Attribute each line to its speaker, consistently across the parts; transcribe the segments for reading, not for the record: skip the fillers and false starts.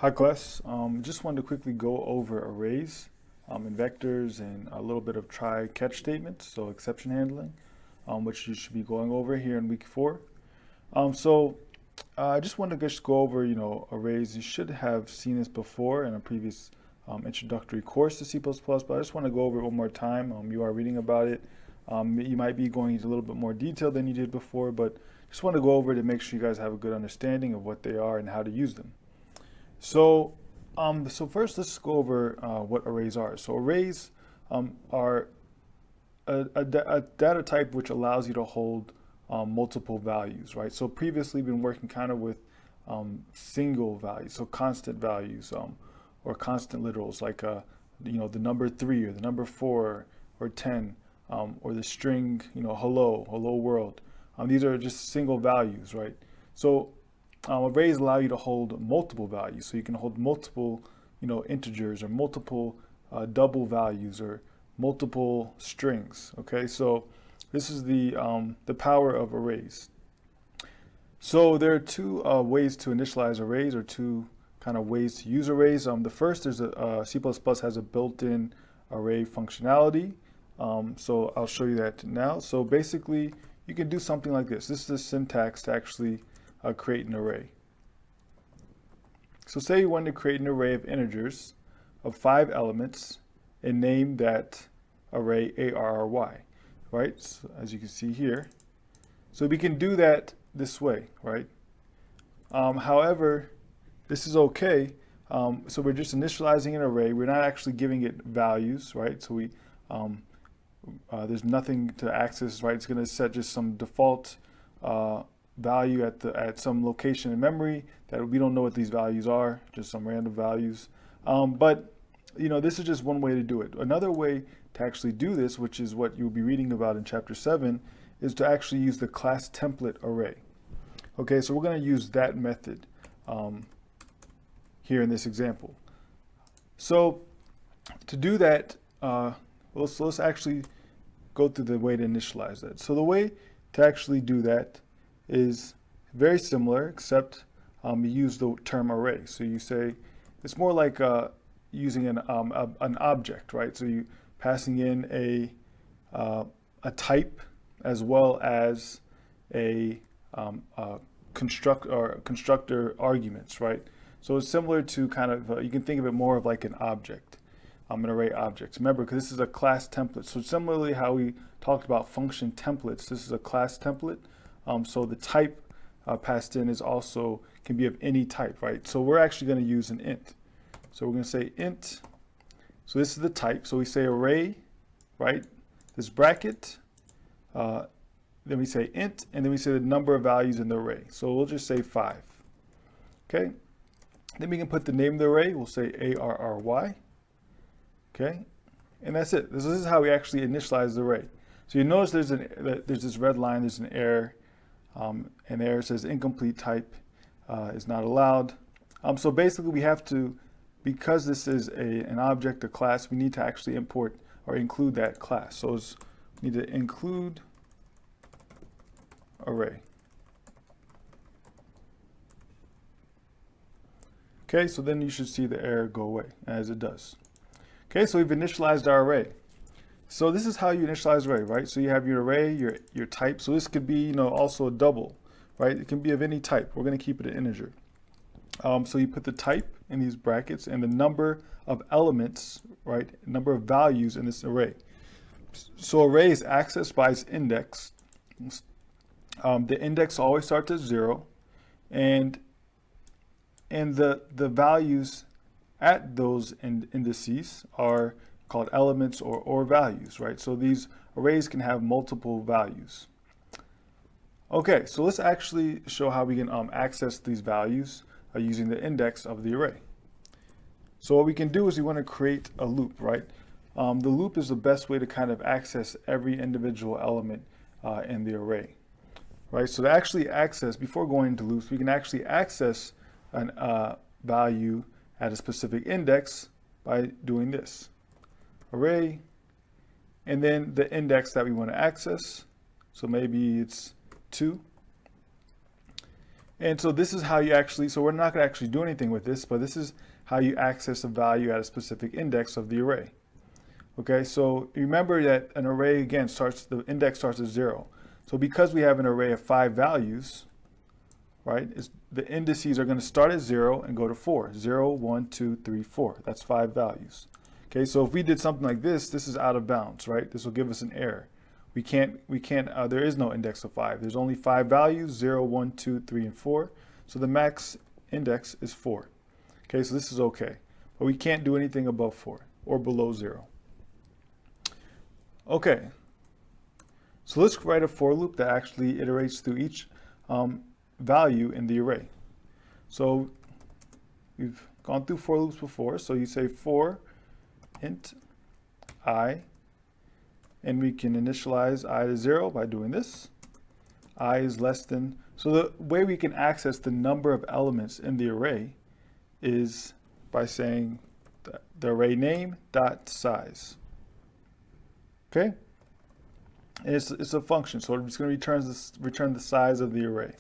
Speaker 1: Hi class, just wanted to quickly go over arrays and vectors and a little bit of try-catch statements, so exception handling, which you should be going over here in week 4. I just wanted to just go over, arrays. You should have seen this before in a previous introductory course to C++, but I just want to go over it one more time. You are reading about it. You might be going into a little bit more detail than you did before, but just want to go over it to make sure you guys have a good understanding of what they are and how to use them. So first let's go over what arrays are. So arrays are a data type which allows you to hold multiple values, right? So previously we've been working kind of with single values, so constant values or constant literals like the number 3 or the number 4 or 10 or the string, hello world. These are just single values, right? So arrays allow you to hold multiple values, so you can hold multiple, integers or multiple double values or multiple strings. Okay, so this is the power of arrays. So there are two ways to initialize arrays, or two kind of ways to use arrays. The first is C++ has a built-in array functionality. So I'll show you that now. So basically, you can do something like this. This is the syntax to actually create an array. So say you want to create an array of integers of 5 elements and name that array ARRY, right? So as you can see here. So we can do that this way, right? However, this is okay. So we're just initializing an array. We're not actually giving it values, right? So we there's nothing to access, right? It's going to set just some default value at some location in memory that we don't know what these values are, just some random values. But this is just one way to do it. Another way to actually do this, which is what you'll be reading about in chapter 7, is to actually use the class template array. Okay, so we're going to use that method here in this example. So to do that, let's actually go through the way to initialize that. So the way to actually do that is very similar, except you use the term array. So you say it's more like using an object, right? So you passing in a type as well as a constructor arguments, right? So it's similar to kind of you can think of it more of like an object, an array object. Remember, because this is a class template. So similarly, how we talked about function templates, this is a class template. So the type passed in is also can be of any type, right? So we're actually going to use an int. So we're going to say int. So this is the type. So we say array, right? This bracket. Then we say int, and then we say the number of values in the array. So we'll just say 5. Okay. Then we can put the name of the array. We'll say ARRY. Okay. And that's it. This is how we actually initialize the array. So you notice there's this red line. There's an error. An error says incomplete type is not allowed. So basically we have to, because this is an object, a class, we need to actually import or include that class. So we need to include array. Okay, so then you should see the error go away, as it does. Okay, so we've initialized our array. So this is how you initialize array, right? So you have your array, your type. So this could be, also a double, right? It can be of any type. We're going to keep it an integer. So you put the type in these brackets and the number of elements, right? Number of values in this array. So array is accessed by its index. The index always starts at 0, and the values at those indices are called elements or values, right? So these arrays can have multiple values. Okay, so let's actually show how we can access these values using the index of the array. So what we can do is we want to create a loop, right? The loop is the best way to kind of access every individual element in the array, right? So to actually access, before going into loops, we can actually access a value at a specific index by doing this. Array, and then the index that we want to access. So maybe it's 2. And so this is how you actually, so we're not going to actually do anything with this, but this is how you access a value at a specific index of the array. Okay, so remember that an array, again, the index starts at 0. So because we have an array of 5 values, right, the indices are going to start at 0 and go to 4. 0, 1, 2, 3, 4. That's 5 values. Okay, so if we did something like this is out of bounds, right? This will give us an error. There is no index of 5. There's only 5 values, 0, 1, 2, 3, and 4. So the max index is 4. Okay, so this is okay. But we can't do anything above 4 or below 0. Okay, so let's write a for loop that actually iterates through each value in the array. So we've gone through for loops before. So you say for int I, and we can initialize I to 0 by doing this. I is less than, so the way we can access the number of elements in the array is by saying the array name dot size. Okay, and it's a function, so it's going to return the size of the array,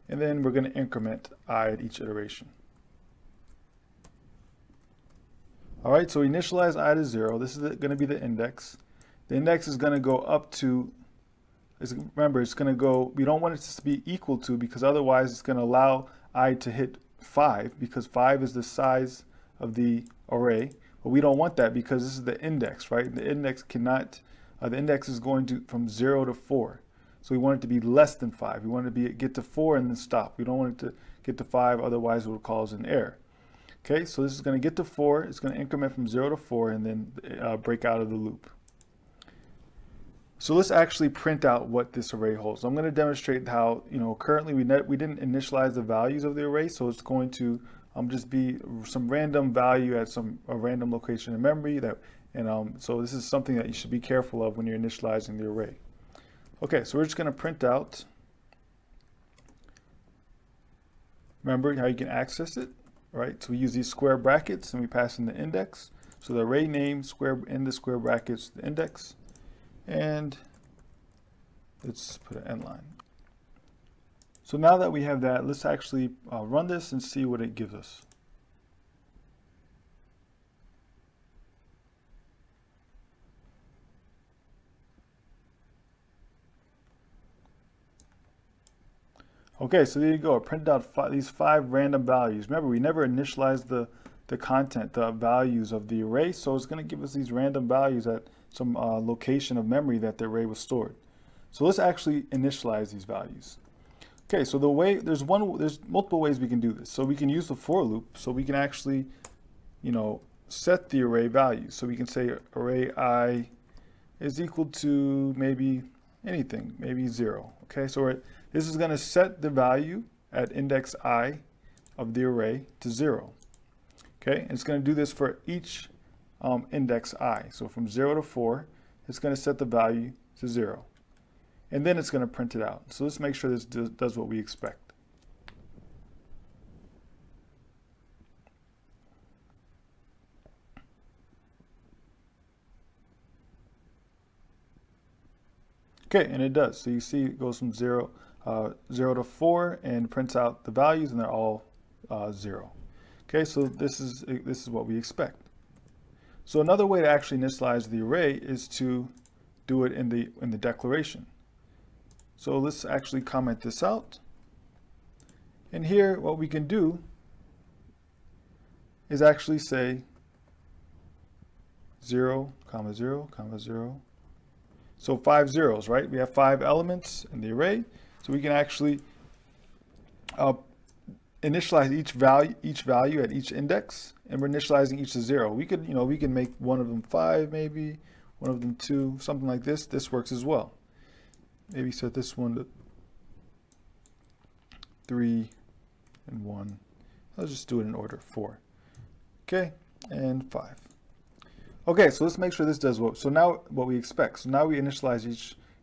Speaker 1: and then we're going to increment I at each iteration. All right, so initialize I to 0. This is going to be the index. The index is going to go up to, remember, it's going to go, we don't want it to be equal to, because otherwise it's going to allow I to hit 5, because 5 is the size of the array. But we don't want that because this is the index, right? The index cannot, the index is going to from 0 to 4. So we want it to be less than 5. We want it to get to 4 and then stop. We don't want it to get to 5, otherwise it will cause an error. Okay, so this is going to get to 4. It's going to increment from 0 to 4 and then break out of the loop. So let's actually print out what this array holds. I'm going to demonstrate how, currently we didn't initialize the values of the array, so it's going to just be some random value at a random location in memory. So this is something that you should be careful of when you're initializing the array. Okay, so we're just going to print out. Remember how you can access it, right? So we use these square brackets and we pass in the index. So the array name in the square brackets, the index, and let's put an end line. So now that we have that, let's actually run this and see what it gives us. Okay, so there you go. It printed out these 5 random values. Remember, we never initialized the content, the values of the array, so it's going to give us these random values at some location of memory that the array was stored. So let's actually initialize these values. Okay, so there's multiple ways we can do this. So we can use the for loop, so we can actually, set the array values. So we can say array I is equal to maybe anything, maybe 0. Okay, so this is going to set the value at index I of the array to 0. Okay, and it's going to do this for each index I. So from 0 to 4, it's going to set the value to 0. And then it's going to print it out. So let's make sure this does what we expect. Okay, and it does. So you see it goes from 0 to 4 and prints out the values, and they're all 0. Okay, so this is what we expect. So another way to actually initialize the array is to do it in the declaration. So let's actually comment this out. And here what we can do is actually say 0, 0, 0. So 5 zeros, right? We have 5 elements in the array. So we can actually initialize each value at each index, and we're initializing each to 0. We could, we can make one of them 5 maybe, one of them 2, something like this. This works as well. Maybe set this one to 3 and 1. Let's just do it in order, 4. Okay, and 5. Okay, so let's make sure this does what. So now what we expect. So now we initialize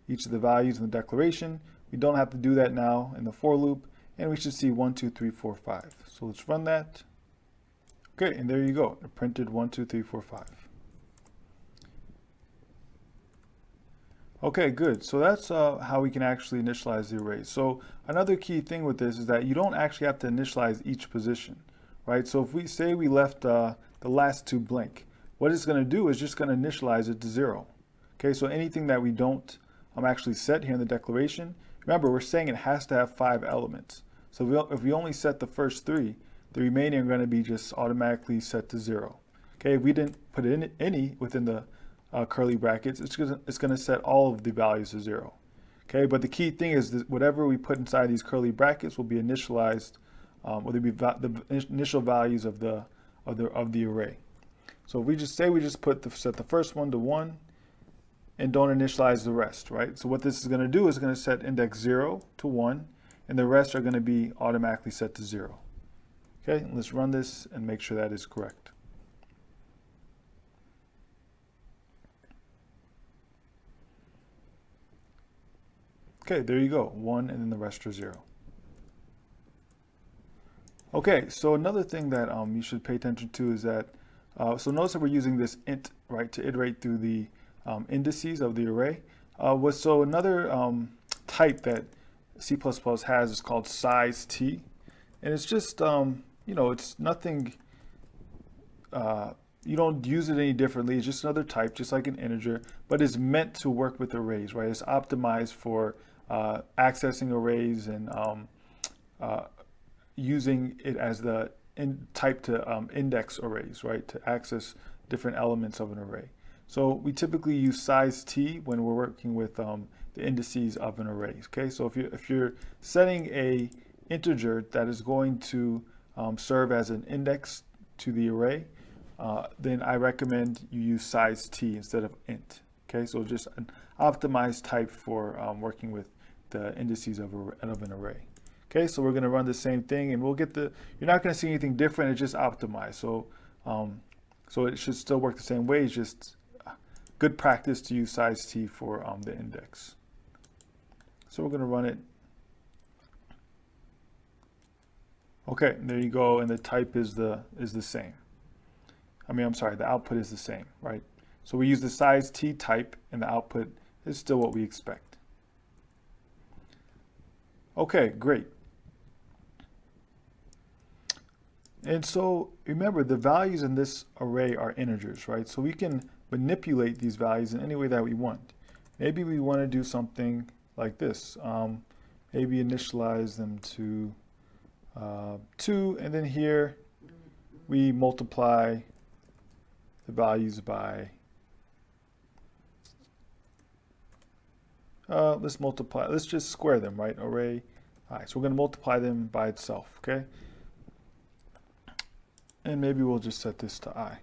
Speaker 1: each of the values in the declaration. We don't have to do that now in the for loop, and we should see 1, 2, 3, 4, 5. So let's run that. Okay, and there you go. It printed 1, 2, 3, 4, 5. Okay, good. So that's how we can actually initialize the array. So another key thing with this is that you don't actually have to initialize each position, right? So if we say we left the last two blank, what it's going to do is just going to initialize it to 0. Okay, so anything that we don't actually set here in the declaration, remember we're saying it has to have 5 elements. So if we only set the first 3, the remaining are going to be just automatically set to 0. Okay, if we didn't put in any within the curly brackets, it's going to set all of the values to 0. Okay, but the key thing is that whatever we put inside these curly brackets will be initialized, will be the initial values of the array. So if we just say we just set the first one to 1 and don't initialize the rest, right? So what this is going to do is going to set index 0 to 1, and the rest are going to be automatically set to 0. Okay, let's run this and make sure that is correct. Okay, there you go, 1 and then the rest are 0. Okay, so another thing that you should pay attention to is that, so notice that we're using this int, right, to iterate through the indices of the array. So another type that C++ has is called CIS-T, and it's just, it's nothing, you don't use it any differently. It's just another type, just like an integer, but it's meant to work with arrays, right? It's optimized for accessing arrays and using it as the type to index arrays, right? To access different elements of an array. So we typically use CIS-T when we're working with the indices of an array. Okay, so if you're setting a integer that is going to serve as an index to the array, then I recommend you use CIS-T instead of int. Okay, so just an optimized type for working with the indices of an array. Okay, so we're going to run the same thing, and we'll get you're not going to see anything different. It's just optimized. So so it should still work the same way. It's just good practice to use CIS-T for the index. So we're going to run it. Okay, there you go, and the type is the same. I'm sorry, the output is the same, right? So we use the CIS-T type, and the output is still what we expect. Okay, great. And so remember, the values in this array are integers, right? So we can manipulate these values in any way that we want. Maybe we want to do something like this. Maybe initialize them to 2, and then here we multiply the values by, let's just square them, right? Array I. So we're going to multiply them by itself, okay? And maybe we'll just set this to I.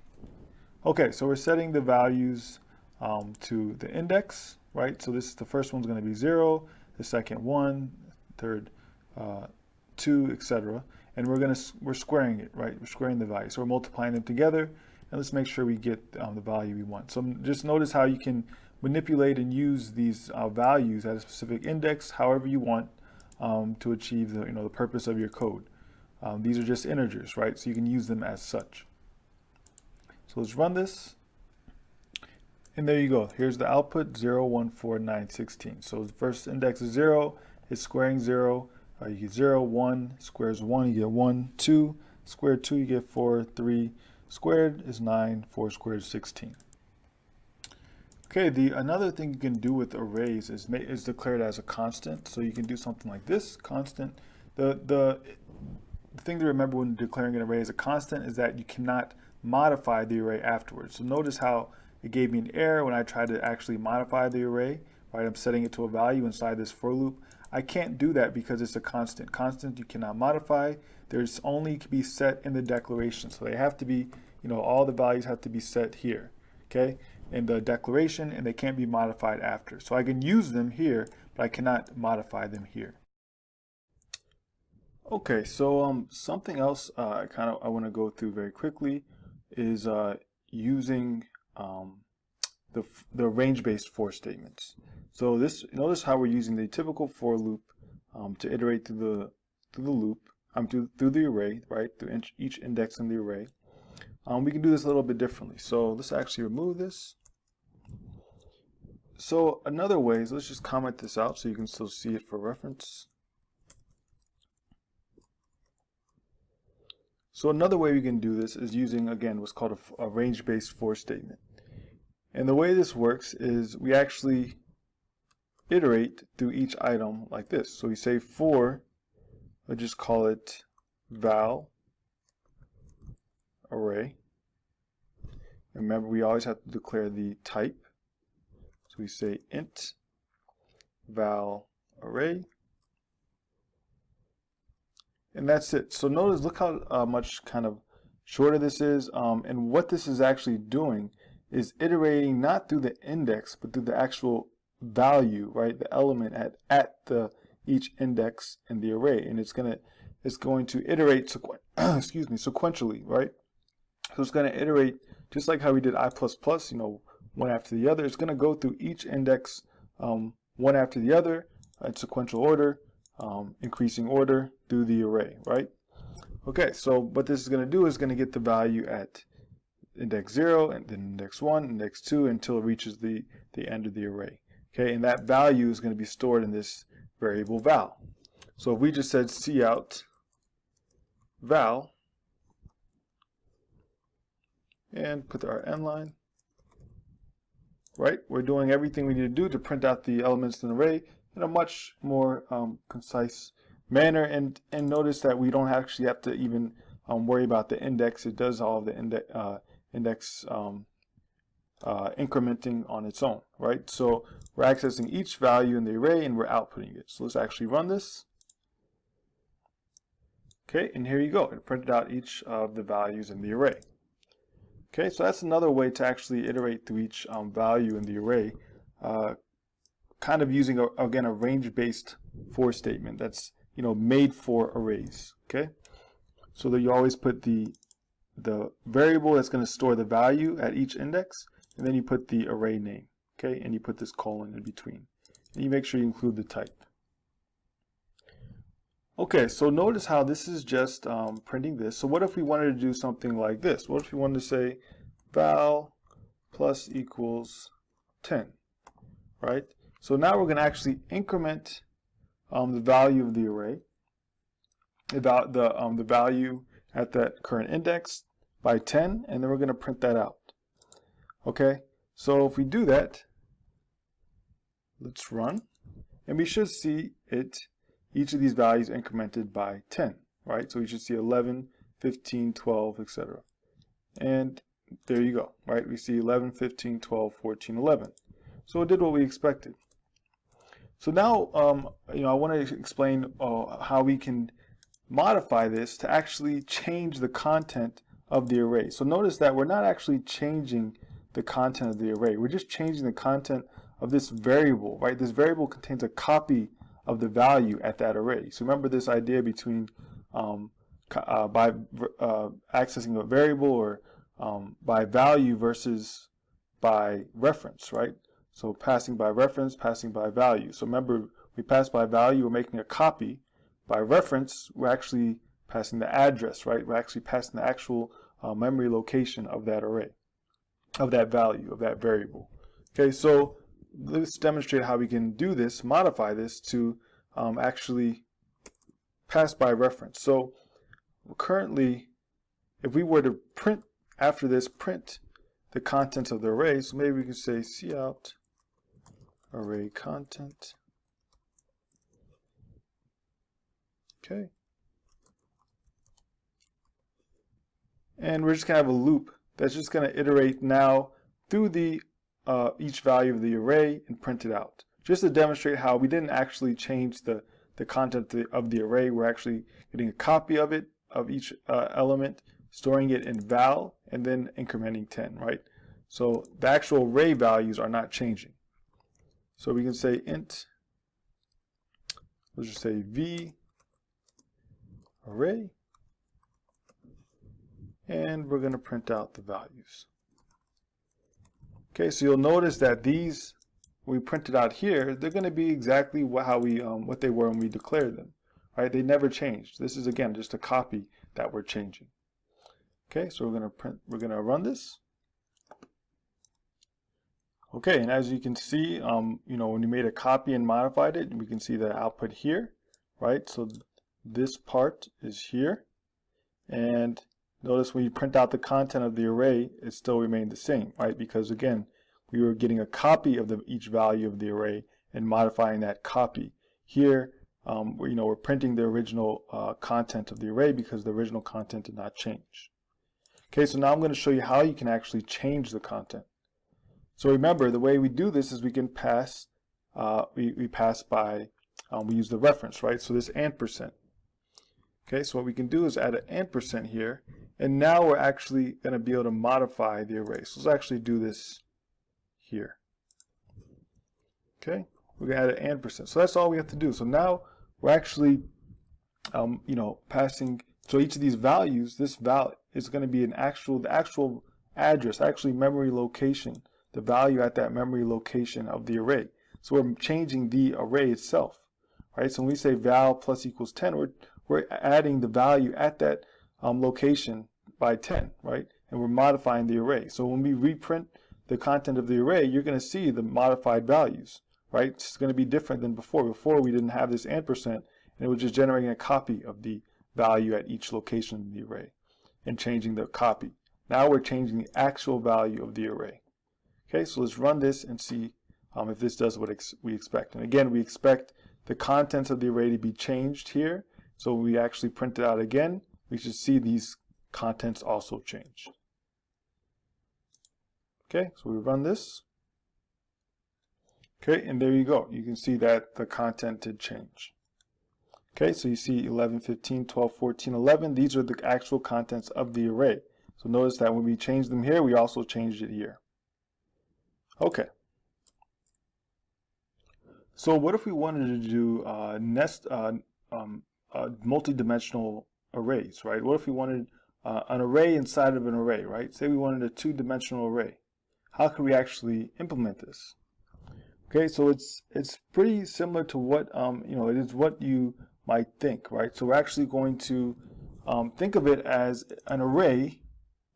Speaker 1: Okay, so we're setting the values to the index, right? So the first one's going to be 0, the second 1, third 2, etc. And we're squaring it, right? We're squaring the value. So we're multiplying them together, and let's make sure we get the value we want. So just notice how you can manipulate and use these values at a specific index however you want to achieve the purpose of your code. These are just integers, right? So you can use them as such. So let's run this. And there you go. Here's the output, 0, 1, 4, 9, 16. So the first index is 0. It's squaring 0. You get 0, 1, squares 1, you get 1, 2, squared 2, you get 4, 3, squared is 9, 4 squared is 16. Okay, another thing you can do with arrays is declare it as a constant. So you can do something like this, constant. The thing to remember when declaring an array as a constant is that you cannot modify the array afterwards. So notice how it gave me an error when I tried to actually modify the array, right? I'm setting it to a value inside this for loop. I can't do that because it's a constant. Constant you cannot modify. There's only to be set in the declaration. So they have to be, all the values have to be set here, okay, in the declaration, and they can't be modified after. So I can use them here, but I cannot modify them here. Okay, so something else I want to go through very quickly is using the range-based for statements. So notice how we're using the typical for loop to iterate through the loop, through the array, right? Through each index in the array. We can do this a little bit differently. So let's actually remove this. So another way is, let's just comment this out so you can still see it for reference. So another way we can do this is using, again, what's called a range-based for statement. And the way this works is we actually iterate through each item like this. So we say for, let's just call it val array. Remember, we always have to declare the type. So we say int val array. And that's it. So notice, look how much kind of shorter this is. And what this is actually doing is iterating not through the index, but through the actual value, right? The element at each index in the array. And it's going to iterate sequentially, right? So it's going to iterate just like how we did I++, one after the other. It's going to go through each index one after the other in sequential order, increasing order through the array, right? Okay, so what this is going to do is going to get the value at index 0, and then index 1, index 2, until it reaches the end of the array. Okay, and that value is going to be stored in this variable val. So if we just said cout val, and put our end line, right? We're doing everything we need to do to print out the elements in the array in a much more concise manner. And notice that we don't actually have to even worry about the index. It does all of the index incrementing on its own, right? So we're accessing each value in the array and we're outputting it. So let's actually run this. Okay, and here you go. It printed out each of the values in the array. Okay, so that's another way to actually iterate through each value in the array, kind of using, again, a range-based for statement that's made for arrays. Okay, so that you always put the variable that's going to store the value at each index, and then you put the array name. Okay, and you put this colon in between, and you make sure you include the type. Okay, so notice how this is just printing this. So what if we wanted to do something like this? What if we wanted to say val plus equals 10, right? So now we're going to actually increment the value of the array, about the value at that current index by 10, and then we're going to print that out. Okay, so if we do that, let's run, and we should see each of these values incremented by 10, right? So we should see 11, 15, 12, etc. And there you go, right? We see 11, 15, 12, 14, 11. So it did what we expected. So now, I want to explain how we can modify this to actually change the content of the array. So notice that we're not actually changing the content of the array. We're just changing the content of this variable, right? This variable contains a copy of the value at that array. So remember this idea between by accessing a variable, or by value versus by reference, right? So passing by reference, passing by value. So remember, we pass by value, we're making a copy. By reference, we're actually passing the address, right? We're actually passing the actual memory location of that array, of that value, of that variable. Okay, so let's demonstrate how we can do this, modify this to actually pass by reference. So currently, if we were to print after this, print the contents of the array, so maybe we can say cout array content. Okay. And we're just going to have a loop that's just going to iterate now through the each value of the array and print it out. Just to demonstrate how we didn't actually change the content of the array. We're actually getting a copy of it, of each element, storing it in val, and then incrementing 10, right? So the actual array values are not changing. So we can say int, let's just say v array, and we're going to print out the values. Okay, so you'll notice that these we printed out here, they're going to be exactly what they were when we declared them, right? They never changed. This is, again, just a copy that we're changing. Okay, so we're going to run this. Okay, and as you can see, when you made a copy and modified it, we can see the output here, right? So this part is here, and notice when you print out the content of the array, it still remained the same, right? Because again, we were getting a copy of each value of the array and modifying that copy. Here, we're printing the original content of the array because the original content did not change. Okay, so now I'm going to show you how you can actually change the content. So remember, the way we do this is we can pass, we pass by, we use the reference, right? So this ampersand. Okay, so what we can do is add an ampersand here, and now we're actually going to be able to modify the array. So let's actually do this here. Okay, we're going to add an ampersand. So that's all we have to do. So now we're actually, passing. So each of these values, this value is going to be the actual address, actually memory location, the value at that memory location of the array. So we're changing the array itself, right? So when we say val plus equals 10, we're adding the value at that location by 10, right? And we're modifying the array. So when we reprint the content of the array, you're going to see the modified values, right? It's going to be different than before. Before we didn't have this ampersand, and it was just generating a copy of the value at each location in the array and changing the copy. Now we're changing the actual value of the array. Okay, so let's run this and see if this does what we expect. And again, we expect the contents of the array to be changed here. So we actually print it out again. We should see these contents also change. Okay, so we run this. Okay, and there you go. You can see that the content did change. Okay, so you see 11, 15, 12, 14, 11. These are the actual contents of the array. So notice that when we change them here, we also changed it here. Okay. So what if we wanted to do multi-dimensional arrays, right? What if we wanted an array inside of an array, right? Say we wanted a two-dimensional array. How could we actually implement this? Okay, so it's pretty similar to what it is what you might think, right? So we're actually going to think of it as an array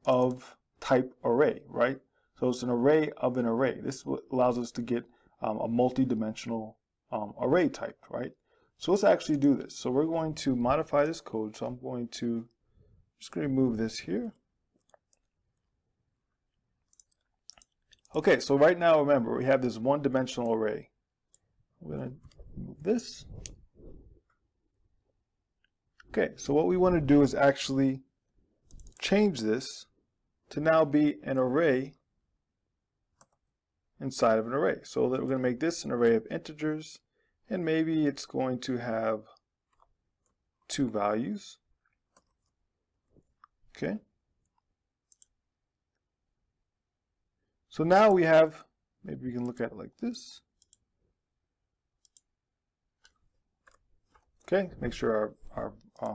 Speaker 1: of type array, right? So it's an array of an array. This allows us to get a multi-dimensional array type, right? So let's actually do this. So we're going to modify this code. So I'm just going to remove this here. Okay, so right now, remember, we have this one-dimensional array. We're going to move this. Okay, so what we want to do is actually change this to now be an array inside of an array. So that we're going to make this an array of integers, and maybe it's going to have 2 values. Okay. So now we have, maybe we can look at it like this. Okay, make sure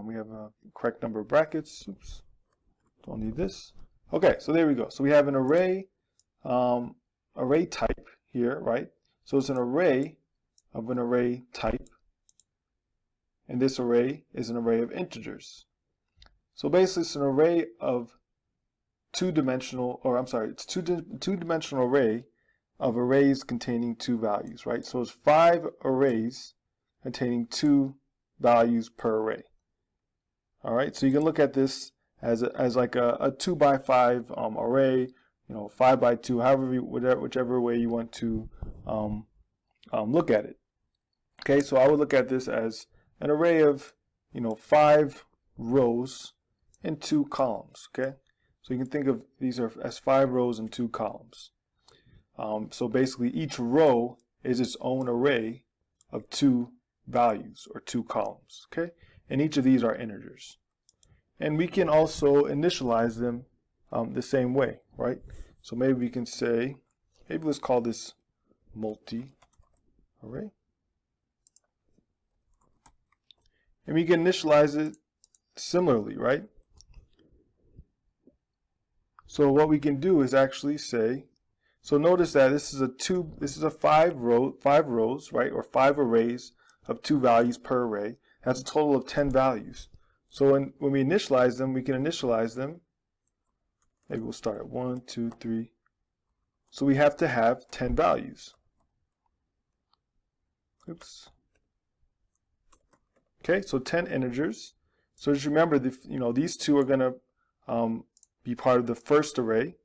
Speaker 1: we have a correct number of brackets. Oops, don't need this. Okay, so there we go. So we have an array, array type here, right? So it's an array of an array type, and this array is an array of integers. So basically, it's an array of it's two-dimensional array of arrays containing 2 values, right? So it's 5 arrays containing 2 values per array. All right, so you can look at this as like a 2 by 5 array, 5 by 2, whichever way you want to look at it. Okay, so I would look at this as an array of 5 rows and 2 columns. Okay, so you can think of these as 5 rows and 2 columns. So basically, each row is its own array of 2 values or 2 columns. Okay, and each of these are integers. And we can also initialize them the same way, right? So maybe we can say, maybe let's call this multi-array. And we can initialize it similarly, right? So what we can do is actually say, so notice that this is a 5 rows, right? Or 5 arrays of 2 values per array. That's a total of 10 values. So when we initialize them, we can initialize them. Maybe we'll start at 1, 2, 3, So we have to have 10 values. Oops. Okay, so 10 integers. So just remember, these two are going to be part of the first array,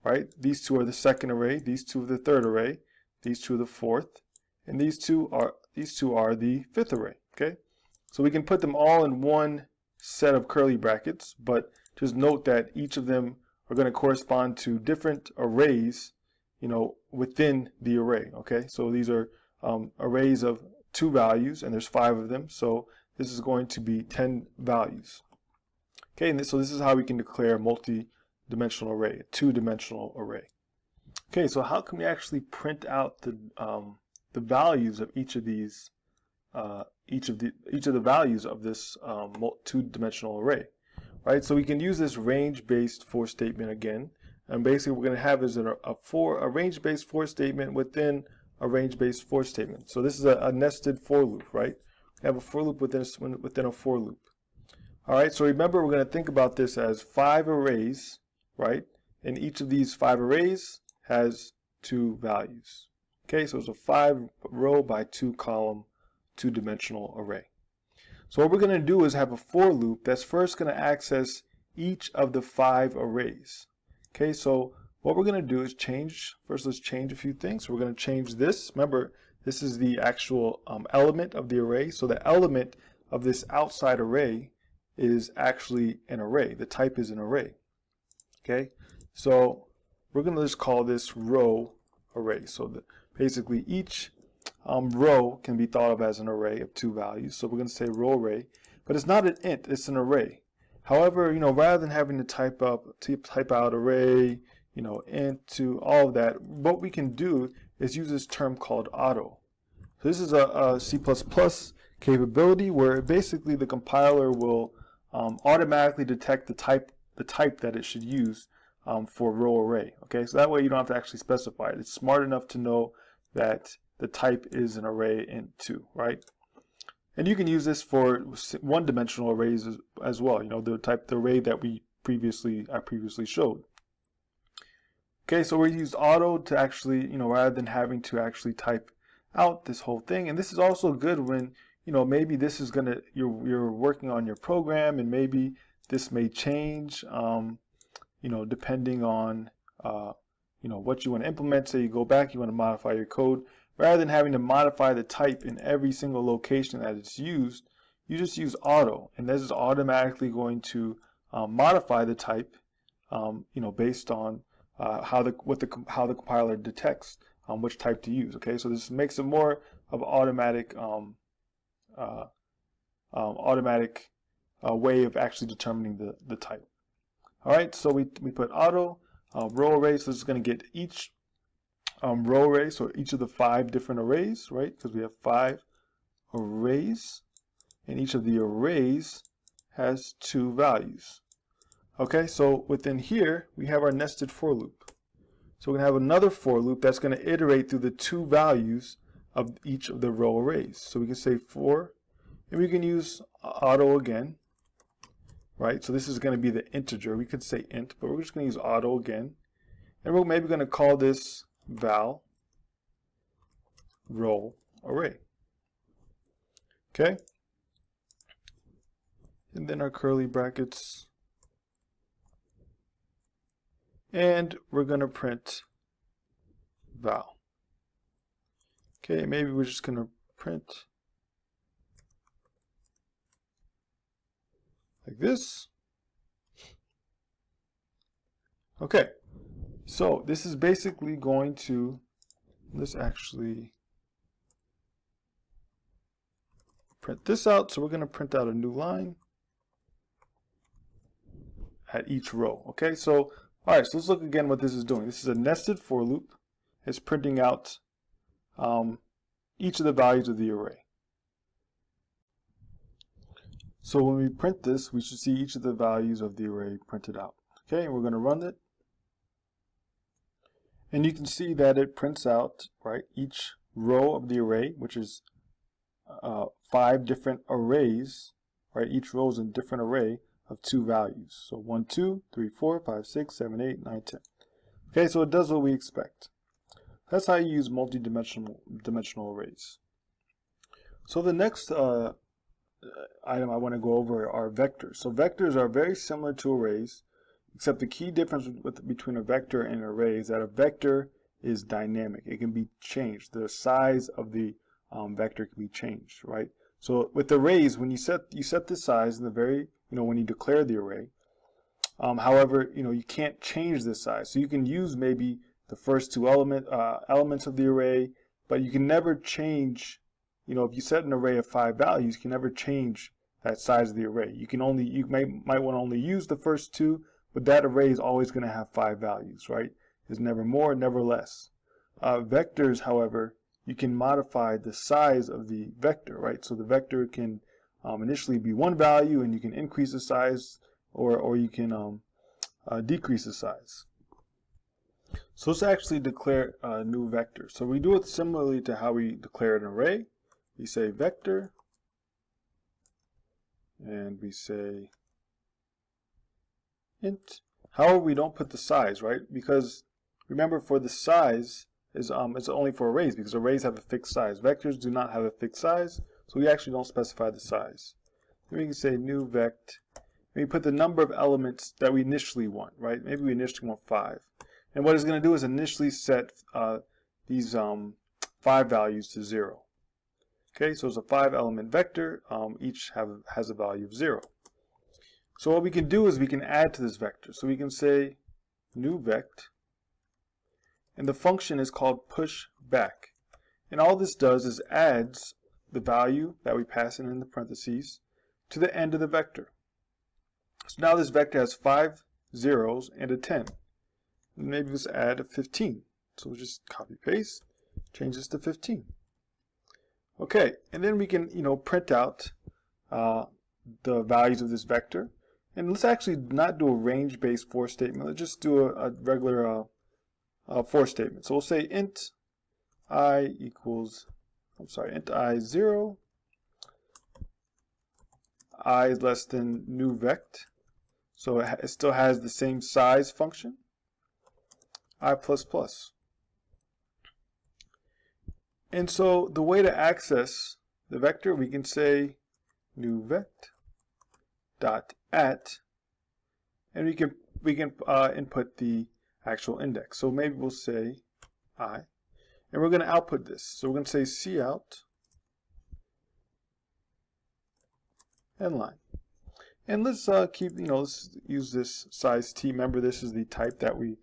Speaker 1: right? These two are the second array. These two are the third array. These two are the fourth, and these two are the fifth array. Okay, so we can put them all in one set of curly brackets, but just note that each of them are going to correspond to different arrays, within the array. Okay, so these are arrays of 2 values, and there's 5 of them, so this is going to be 10 values. Okay, and so this is how we can declare a multi-dimensional array, a 2-dimensional array. Okay, so how can we actually print out the values of each of these, each of the values of this 2-dimensional array, right? So we can use this range-based for statement again, and basically what we're going to have is a range-based for statement within a range-based for statement. So this is a nested for loop, right? We have a for loop within a for loop. All right, so remember, we're going to think about this as 5 arrays, right? And each of these 5 arrays has 2 values. Okay, so it's a 5-row by 2-column 2-dimensional array. So what we're going to do is have a for loop that's first going to access each of the 5 arrays. Okay, so what we're going to do is let's change a few things. So we're going to change this. Remember, this is the actual element of the array. So the element of this outside array is actually an array. The type is an array. Okay, so we're going to just call this row array. So basically each row can be thought of as an array of 2 values. So we're going to say row array, but it's not an int, it's an array. However, rather than having to type out array, int to all of that, what we can do is use this term called auto. So this is a C++ capability where basically the compiler will automatically detect the type that it should use for row array. Okay, so that way you don't have to actually specify it. It's smart enough to know that the type is an array int2, right? And you can use this for 1-dimensional arrays as well. The array that I previously showed. Okay, so we used auto to actually, rather than having to actually type out this whole thing. And this is also good when, maybe this is you're working on your program, and maybe this may change, depending on, what you want to implement. Say you go back, you want to modify your code. Rather than having to modify the type in every single location that it's used, you just use auto, and this is automatically going to modify the type, based on how the compiler detects which type to use. Okay, so this makes it more of an automatic way of actually determining the type. All right, so we put auto row array. So this is going to get each row array, so each of the 5 different arrays, right? Because we have 5 arrays, and each of the arrays has 2 values. Okay, so within here we have our nested for loop. So we're going to have another for loop that's going to iterate through the 2 values of each of the row arrays. So we can say for, and we can use auto again, right? So this is going to be the integer. We could say int, but we're just going to use auto again, and we're maybe going to call this val row array. Okay, and then our curly brackets, and we're going to print val. Okay, maybe we're just going to print like this. Okay, so this is basically going to, let's actually print this out. So we're going to print out a new line at each row. Okay, so all right, so let's look again what this is doing. This is a nested for loop. It's printing out each of the values of the array. So when we print this, we should see each of the values of the array printed out. Okay, and we're going to run it. And you can see that it prints out, right, each row of the array, which is 5 different arrays, right? Each row is a different array of 2 values. So 1, 2, 3, 4, 5, 6, 7, 8, 9, 10. Okay, so it does what we expect. That's how you use multi-dimensional arrays. So the next item I want to go over are vectors. So vectors are very similar to arrays, except the key difference between a vector and an array is that a vector is dynamic. It can be changed. The size of the vector can be changed, right? So with arrays, when you set the size in the very, when you declare the array. However, you can't change the size. So you can use maybe the first two elements of the array, but you can never change. If you set an array of 5 values, you can never change that size of the array. You might want to only use the first two, but that array is always going to have 5 values, right? There's never more, never less. Vectors, however, you can modify the size of the vector, right? So the vector can initially be 1 value, and you can increase the size, or you can decrease the size. So let's actually declare a new vector. So we do it similarly to how we declare an array. We say vector, and we say int. However, we don't put the size, right? Because remember, for the size is it's only for arrays, because arrays have a fixed size. Vectors do not have a fixed size, so we actually don't specify the size. Then we can say new vect. And we put the number of elements that we initially want, right? Maybe we initially want 5. And what it's going to do is initially set these 5 values to 0. Okay, so it's a 5-element vector. Each has a value of 0. So what we can do is we can add to this vector. So we can say new vect, and the function is called push back. And all this does is adds the value that we pass in the parentheses to the end of the vector. So now this vector has 5 zeros and a 10. And maybe let's add a 15. So we'll just copy paste, change this to 15. Okay, and then we can print out the values of this vector. And let's actually not do a range-based for statement. Let's just do a regular for statement. So we'll say int I 0, I is less than new vect. So it still has the same size function, I++. And so the way to access the vector, we can say new vect dot at, and we can input the actual index. So maybe we'll say I, and we're going to output this. So we're going to say cout and line. And let's let's use this size t. Remember, this is the type that we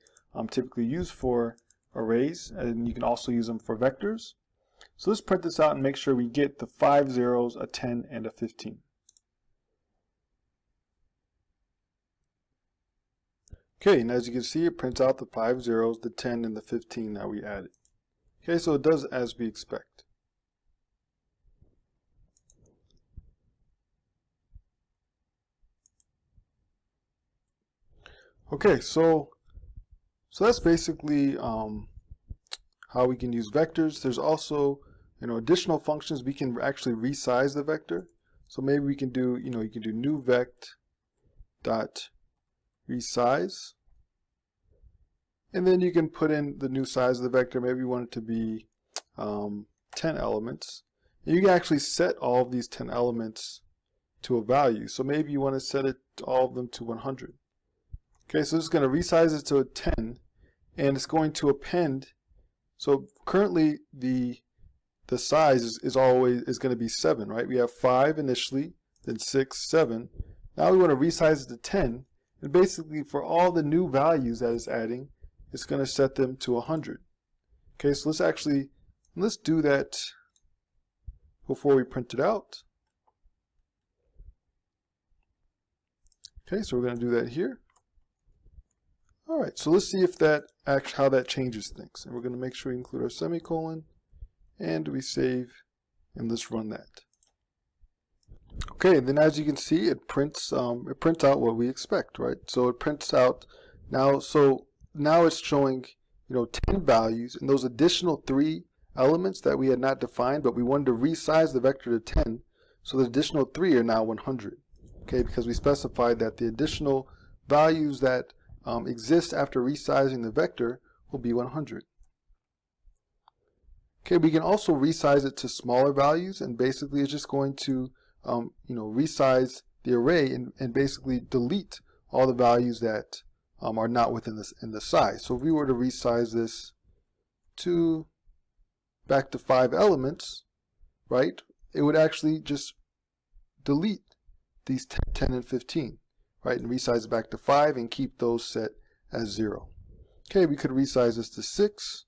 Speaker 1: typically use for arrays, and you can also use them for vectors. So let's print this out and make sure we get the 5 zeros, a 10, and a 15. Okay, and as you can see, it prints out the 5 zeros, the 10, and the 15 that we added. Okay, so it does as we expect. Okay, so that's basically how we can use vectors. There's also additional functions. We can actually resize the vector. So maybe we can do you can do new vect dot resize, and then you can put in the new size of the vector. Maybe you want it to be 10 elements. And you can actually set all of these 10 elements to a value. So maybe you want to set all of them to 100. Okay, so it's going to resize it to a 10, and it's going to append. So currently the size is going to be 7, right? We have 5 initially, then 6, 7. Now we want to resize it to 10, and basically for all the new values that it's adding, it's going to set them to 100. Okay, so let's do that before we print it out. Okay, so we're going to do that here. All right, so let's see if how that changes things. And we're going to make sure we include our semicolon, and we save, and let's run that. Okay, and then as you can see, it prints out what we expect, right? So it prints out now. So now it's showing 10 values, and those additional 3 elements that we had not defined, but we wanted to resize the vector to 10. So the additional 3 are now 100. Okay, because we specified that the additional values that
Speaker 2: exist after resizing the vector will be 100. Okay, we can also resize it to smaller values, and basically it's just going to resize the array and basically delete all the values that are not within this in the size. So if we were to resize this to back to 5 elements, right, it would actually just delete these 10 and 15, right, and resize it back to 5 and keep those set as 0. Okay, we could resize this to 6,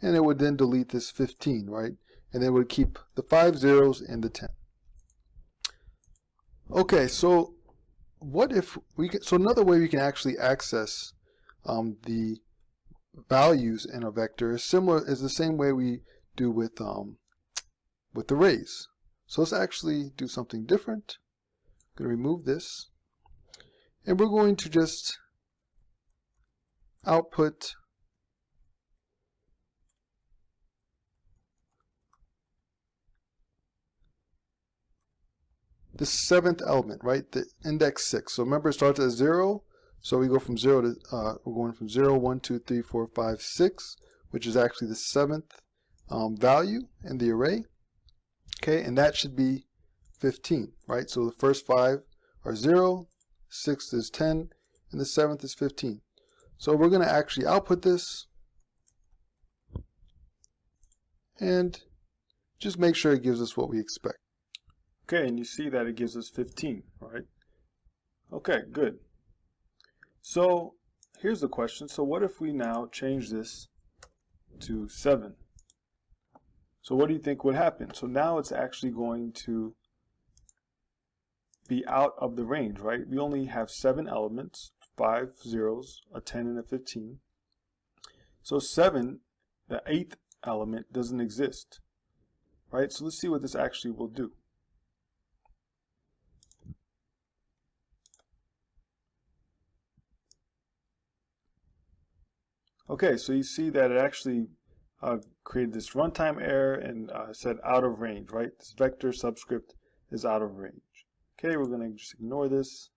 Speaker 2: and it would then delete this 15, right, and then it would keep the 5 zeros and the 10. Okay, so what if we can, so another way we can actually access the values in a vector is the same way we do with arrays. So let's actually do something different. I'm going to remove this, and we're going to just output the 7th element, right? The index 6. So remember, it starts at 0. So we go from 0 to, we're going from 0, 1, 2, 3, 4, 5, 6, which is actually the 7th value in the array. Okay, and that should be 15, right? So the first 5 are 0, 6 is 10, and the 7th is 15. So we're going to actually output this and just make sure it gives us what we expect.
Speaker 1: Okay, and you see that it gives us 15, right? Okay, good. So here's the question. So what if we now change this to 7? So what do you think would happen? So now it's actually going to be out of the range, right? We only have 7 elements, 5 zeros, a 10, and a 15. So 7, the 8th element, doesn't exist, right? So let's see what this actually will do. Okay, so you see that it actually created this runtime error and said out of range, right? This vector subscript is out of range. Okay, we're going to just ignore this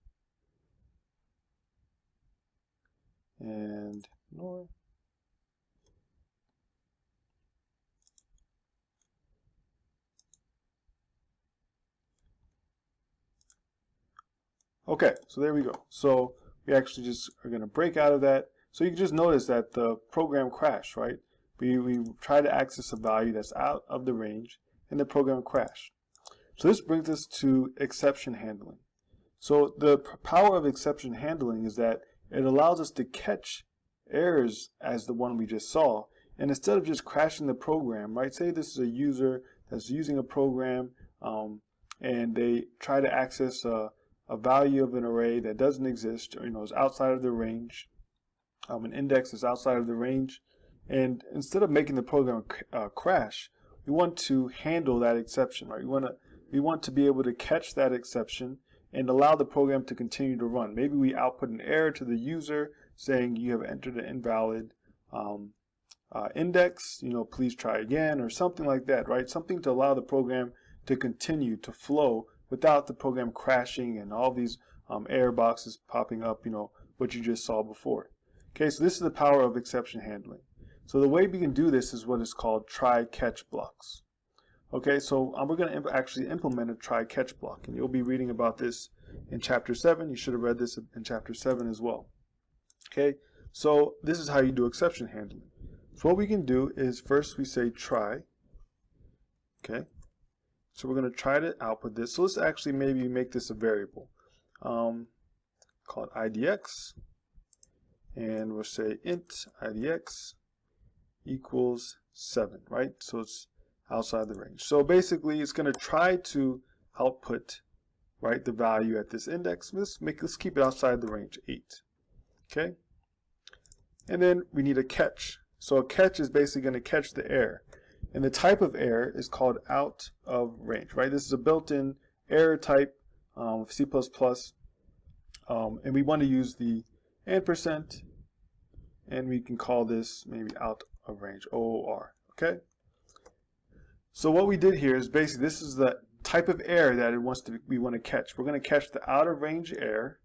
Speaker 1: and ignore. Okay, so there we go. So we actually just are going to break out of that. So you can just notice that the program crashed, right? We try to access a value that's out of the range, and the program crashed. So this brings us to exception handling. So the power of exception handling is that it allows us to catch errors as the one we just saw, and instead of just crashing the program, right? Say this is a user that's using a program and they try to access a value of an array that doesn't exist, or is outside of the range. An index is outside of the range, and instead of making the program crash, we want to handle that exception, right? We want to be able to catch that exception and allow the program to continue to run. Maybe we output an error to the user saying you have entered an invalid index, please try again, or something like that, right? Something to allow the program to continue to flow without the program crashing and all these error boxes popping up, what you just saw before. Okay, so this is the power of exception handling. So the way we can do this is what is called try-catch blocks. Okay, so we're going to actually implement a try-catch block, and you'll be reading about this in Chapter 7. You should have read this in Chapter 7 as well. Okay, so this is how you do exception handling. So what we can do is first we say try. Okay, so we're going to try to output this. So let's actually maybe make this a variable. Call it IDX. And we'll say int IDX equals 7, right? So it's outside the range. So basically it's going to try to output, right, the value at this index. Let's keep it outside the range, 8. Okay? And then we need a catch. So a catch is basically going to catch the error. And the type of error is called out of range, right? This is a built-in error type of C++. And we want to use the ampersand, and we can call this maybe out of range, OOR, okay? So what we did here is basically this is the type of error that we want to catch. We're going to catch the out of range error,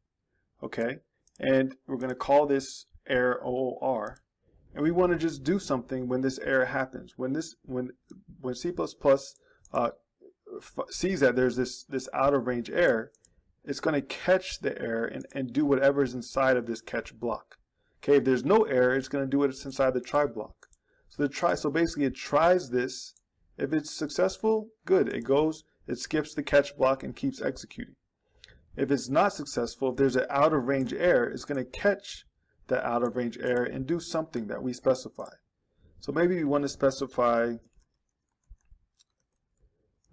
Speaker 1: okay? and we're going to call this error OOR, and we want to just do something when this error happens. When C++ sees that there's this out of range error, it's going to catch the error and do whatever is inside of this catch block. Okay, if there's no error, it's going to do what's inside the try block. So basically it tries this. If it's successful, good. It skips the catch block and keeps executing. If it's not successful, if there's an out of range error, it's going to catch that out of range error and do something that we specify. So maybe we want to specify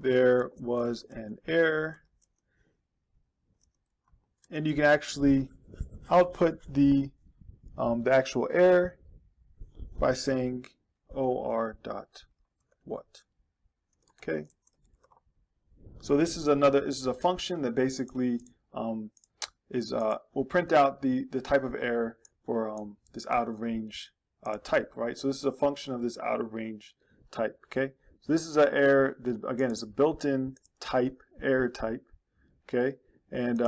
Speaker 1: there was an error, and you can actually output the actual error by saying or.what. Okay. So this is a function that basically will print out the type of error for this out of range type, right? So this is a function of this out of range type. Okay. So this is an error that, again, is a built-in type, error type. Okay. And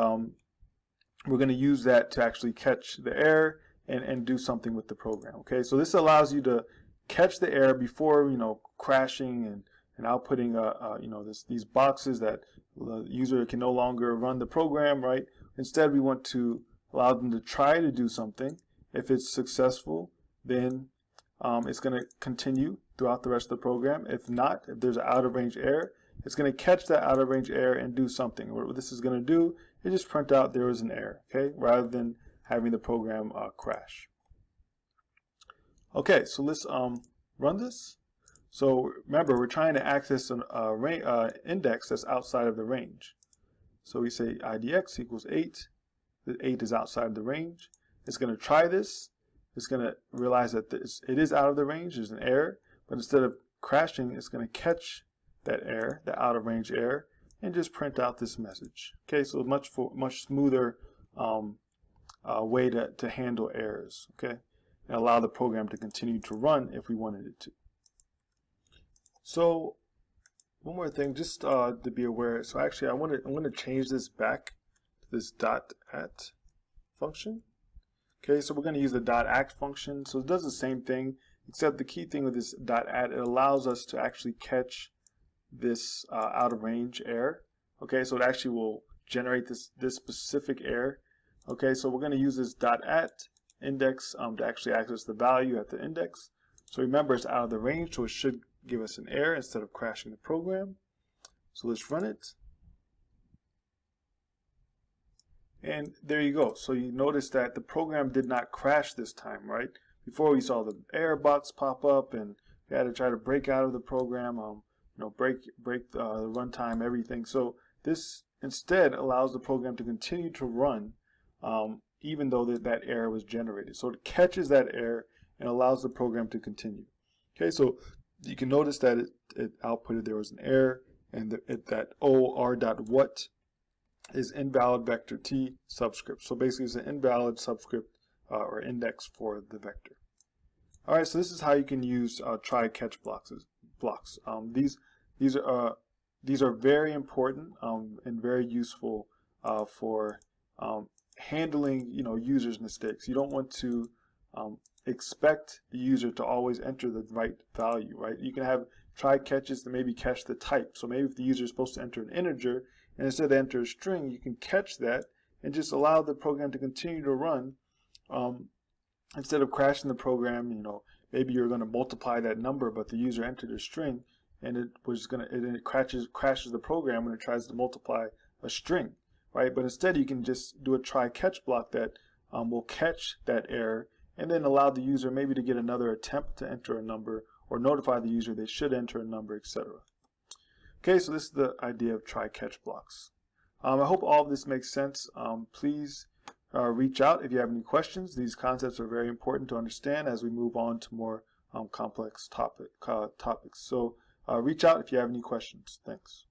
Speaker 1: we're going to use that to actually catch the error and do something with the program. Okay. So this allows you to catch the error before, crashing and outputting these boxes that the user can no longer run the program, right? Instead, we want to allow them to try to do something. If it's successful, then it's going to continue throughout the rest of the program. If not, if there's an out of range error, it's going to catch that out of range error and do something. What this is going to do is just print out there was an error, okay, rather than having the program crash. Okay, so let's run this. So remember, we're trying to access an index that's outside of the range. So we say IDX equals 8. The 8 is outside of the range. It's going to try this. It's going to realize that it is out of the range. There's an error. But instead of crashing, it's going to catch that error, the out of range error, and just print out this message. Okay, so much smoother way to handle errors. Okay, and allow the program to continue to run if we wanted it to. So one more thing, just to be aware. So actually, I'm going to change this back to this .at function. Okay, so we're going to use the .act function. So it does the same thing, except the key thing with this .at, it allows us to actually catch this out of range error. Okay, so it actually will generate this specific error. Okay, so we're going to use this .at index to actually access the value at the index. So remember, it's out of the range, so it should give us an error instead of crashing the program. So let's run it. And there you go. So you notice that the program did not crash this time, right? Before we saw the error box pop up and we had to try to break out of the program, break the runtime, everything. So this instead allows the program to continue to run even though that error was generated. So it catches that error and allows the program to continue. Okay, so you can notice that it outputted there was an error, and that or.what is invalid vector t subscript. So basically it's an invalid subscript or index for the vector. All right, so this is how you can use try catch blocks. These are very important and very useful for handling users' mistakes. You don't want to expect the user to always enter the right value, right? You can have try catches to maybe catch the type. So maybe if the user is supposed to enter an integer and instead they enter a string, you can catch that and just allow the program to continue to run instead of crashing the program. Maybe you're going to multiply that number, but the user entered a string and it crashes the program when it tries to multiply a string, right? But instead you can just do a try catch block that will catch that error and then allow the user maybe to get another attempt to enter a number or notify the user they should enter a number, etc. Okay, so this is the idea of try catch blocks. I hope all of this makes sense. Please reach out if you have any questions. These concepts are very important to understand as we move on to more complex topics. So reach out if you have any questions. Thanks.